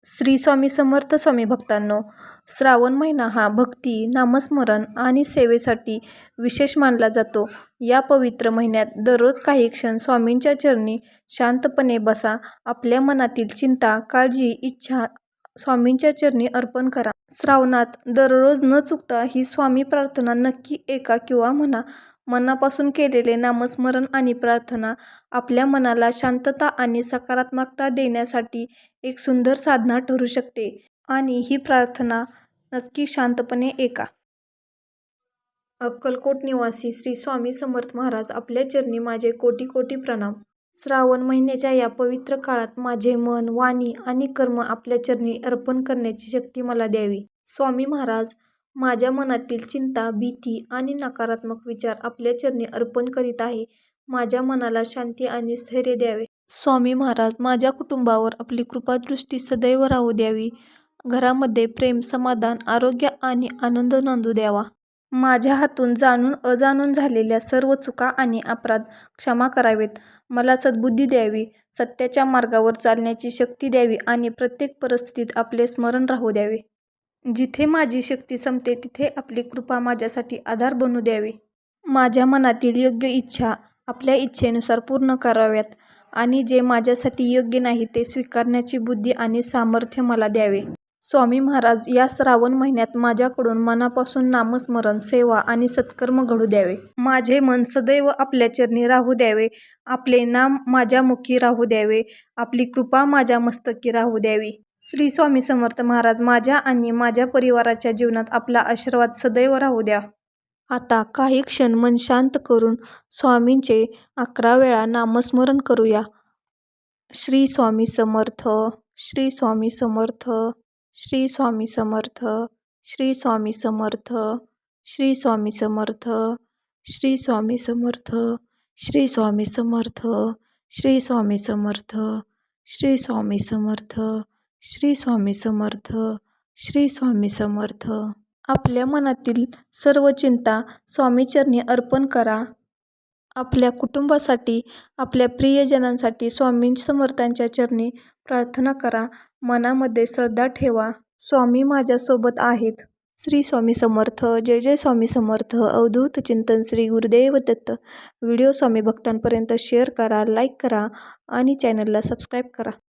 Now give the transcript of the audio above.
श्री स्वामी समर्थ स्वामी भक्तांनो, श्रावण महिना हा भक्ती, नामस्मरण आणि सेवेसाठी विशेष मानला जातो. या पवित्र महिन्यात दररोज काही क्षण स्वामींच्या चरणी शांतपणे बसा. आपल्या मनातील चिंता, काळजी, इच्छा स्वामींच्या चरणी अर्पण करा. श्रावणात दररोज न चुकता ही स्वामी प्रार्थना नक्की ऐका किंवा म्हणा. मनापासून केलेले नामस्मरण आणि प्रार्थना आपल्या मनाला शांतता आणि सकारात्मकता देण्यासाठी एक सुंदर साधना ठरू शकते. आणि ही प्रार्थना नक्की शांतपणे ऐका. अक्कलकोट निवासी श्री स्वामी समर्थ महाराज, आपल्या चरणी माझे कोटी कोटी प्रणाम. श्रावण महिन्याच्या या पवित्र काळात माझे मन, वाणी आणि कर्म आपल्या चरणी अर्पण करण्याची शक्ती मला द्यावी. स्वामी महाराज, माझ्या मनातील चिंता, भीती आणि नकारात्मक विचार आपल्या चरणी अर्पण करीत आहे. माझ्या मनाला शांती आणि स्थैर्य द्यावे. स्वामी महाराज, माझ्या कुटुंबावर आपली कृपादृष्टी सदैव राहू द्यावी. घरामध्ये प्रेम, समाधान, आरोग्य आणि आनंद नांदू द्यावा. माझ्या हातून जाणून अजाणून झालेल्या सर्व चुका आणि अपराध क्षमा करावेत. मला सद्बुद्धी द्यावी, सत्याच्या मार्गावर चालण्याची शक्ती द्यावी आणि प्रत्येक परिस्थितीत आपले स्मरण राहू द्यावे. जिथे माझी शक्ती संपते तिथे आपली कृपा माझ्यासाठी आधार बनू द्यावी. माझ्या मनातील योग्य इच्छा आपल्या इच्छेनुसार पूर्ण कराव्यात आणि जे माझ्यासाठी योग्य नाही ते स्वीकारण्याची बुद्धी आणि सामर्थ्य मला द्यावे. स्वामी महाराज, या श्रावण महिन्यात माझ्याकडून मनापासून नामस्मरण, सेवा आणि सत्कर्म घडू द्यावे. माझे मन सदैव आपल्या चरणी राहू द्यावे. आपले नाम माझ्या मुखी राहू द्यावे. आपली कृपा माझ्या मस्तकी राहू द्यावी. श्री स्वामी समर्थ महाराज, माझ्या आणि माझ्या परिवाराच्या जीवनात आपला आशीर्वाद सदैव राहू द्या. आता काही क्षण मन शांत करून स्वामींचे 11 वेळा नामस्मरण करूया. श्री स्वामी समर्थ, श्री स्वामी समर्थ, श्री स्वामी समर्थ, श्री स्वामी समर्थ, श्री स्वामी समर्थ, श्री स्वामी समर्थ, श्री स्वामी समर्थ, श्री स्वामी समर्थ, श्री स्वामी समर्थ, श्री स्वामी समर्थ, श्री स्वामी समर्थ. आपल्या मनातील सर्व चिंता स्वामीचरणी अर्पण करा. आपल्या कुटुंबासाठी, आपल्या प्रियजनांसाठी स्वामी समर्थांच्या चरणी प्रार्थना करा. मनामध्ये श्रद्धा ठेवा. स्वामी माझ्यासोबत आहेत. श्री स्वामी समर्थ. जय जय स्वामी समर्थ. अवधूत चिंतन. श्री गुरुदेव दत्त. व्हिडिओ स्वामी भक्तांपर्यंत शेअर करा, लाईक करा आणि चॅनलला सबस्क्राईब करा.